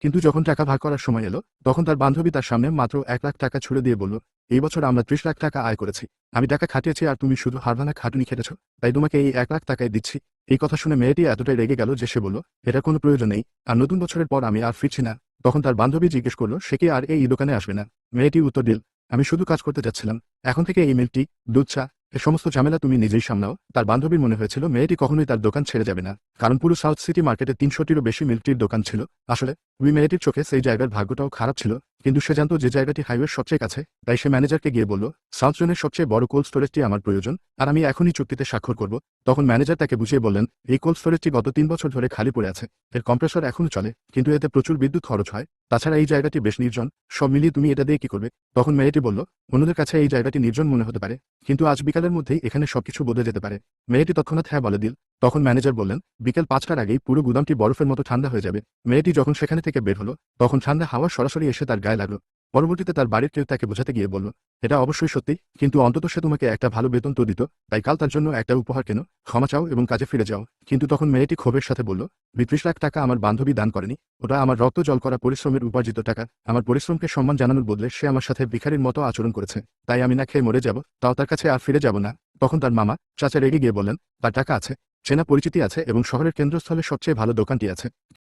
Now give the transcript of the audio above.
কিন্তু যখন টাকা ভাগ করার সময় এলো, তখন তার বান্ধবী তার সামনে মাত্র 1 লাখ টাকা ছুড়ে দিয়ে বলল, এই বছর আমরা 30 লাখ টাকা আয় করেছি। আমি টাকা খাটিয়েছি আর তুমি শুধু হারভানা খাটুনি খেটেছ, তাই তোমাকে এই 1 লাখ টাকাই দিচ্ছি। এই কথা শুনে মেয়েটি এতটাই রেগে গেল যে সে বলল, এটার কোনো প্রয়োজন নেই, আর নতুন বছরের পর আমি আর ফিরছি না। তখন তার বান্ধবী জিজ্ঞেস করলো সে কি আর এই দোকানে আসবে না। মেয়েটি উত্তর দিল, আমি শুধু কাজ করতে যাচ্ছিলাম, এখন থেকে এই মিল্ক টি, দুধ চা, এ সমস্ত ঝামেলা তুমি নিজেই সামলাও। তার বান্ধবীর মনে হয়েছিল মেয়েটি কখনোই তার দোকান ছেড়ে যাবে না, কারণ পুরো সাউথ সিটি মার্কেটে 300টিরও বেশি মিল্ক টির দোকান ছিল। আসলে ওই মেয়েটির চোখে সেই জায়গার ভাগ্যটাও খারাপ ছিল, কিন্তু সে জানতো যে জায়গাটি হাইওয়ের সবচেয়ে কাছে। তাই সে ম্যানেজারকে গিয়ে বলল, সাউথ জোনের সবচেয়ে বড় কোল্ড স্টোরেজটি আমার প্রয়োজন, আর আমি এখনই চুক্তিতে স্বাক্ষর করব। তখন ম্যানেজার তাকে বুঝিয়ে বললেন, এই কোল্ড স্টোরেজটি গত 3 বছর ধরে খালি পড়ে আছে, এর কম্প্রেসর এখনো চলে, কিন্তু এতে প্রচুর বিদ্যুৎ খরচ হয়। তাছাড়া এই জায়গাটি বেশ নির্জন, সব মিলিয়ে তুমি এটা দিয়ে কি করবে? তখন মেয়েটি বলল, অন্যদের কাছে এই জায়গাটি নির্জন মনে হতে পারে, কিন্তু আজ বিকালের মধ্যেই এখানে সবকিছু বদলে যেতে পারে। মেয়েটি তৎক্ষণাৎ হ্যাঁ বলে দিল। তখন ম্যানেজার বললেন, বিকেল 5টার আগেই পুরো গুদামটি বরফের মতো ঠান্ডা হয়ে যাবে। মেয়েটি যখন সেখানে থেকে বের হলো, তখন ঠান্ডা হাওয়া সরাসরি এসে তার গায়ে লাগলো। পরবর্তীতে তার বাড়ির কেউ তাকে বোঝাতে গিয়ে বলল, এটা অবশ্যই সত্যি, কিন্তু অন্তত সে তোমাকে একটা ভালো বেতন তো দিত, তাই কাল তার জন্য একটা উপহার কেন, ক্ষমা চাও এবং কাজে ফিরে যাও। কিন্তু তখন মেয়েটি ক্ষোভের সাথে বলল, 30 লাখ টাকা আমার বান্ধবী দান করেনি, ওটা আমার রক্ত জল করা পরিশ্রমের উপার্জিত টাকা। আমার পরিশ্রমকে সম্মান জানানোর বদলে সে আমার সাথে ভিখারির মতো আচরণ করেছে, তাই আমি না খেয়ে মরে যাব, তাও তার কাছে আর ফিরে যাব না। তখন তার মামা চাচা রেগে গিয়ে বললেন, তার টাকা আছে, চেনা পরিচিতি আছে এবং শহরের কেন্দ্রস্থলে সবচেয়ে ভালো দোকানটি আছে,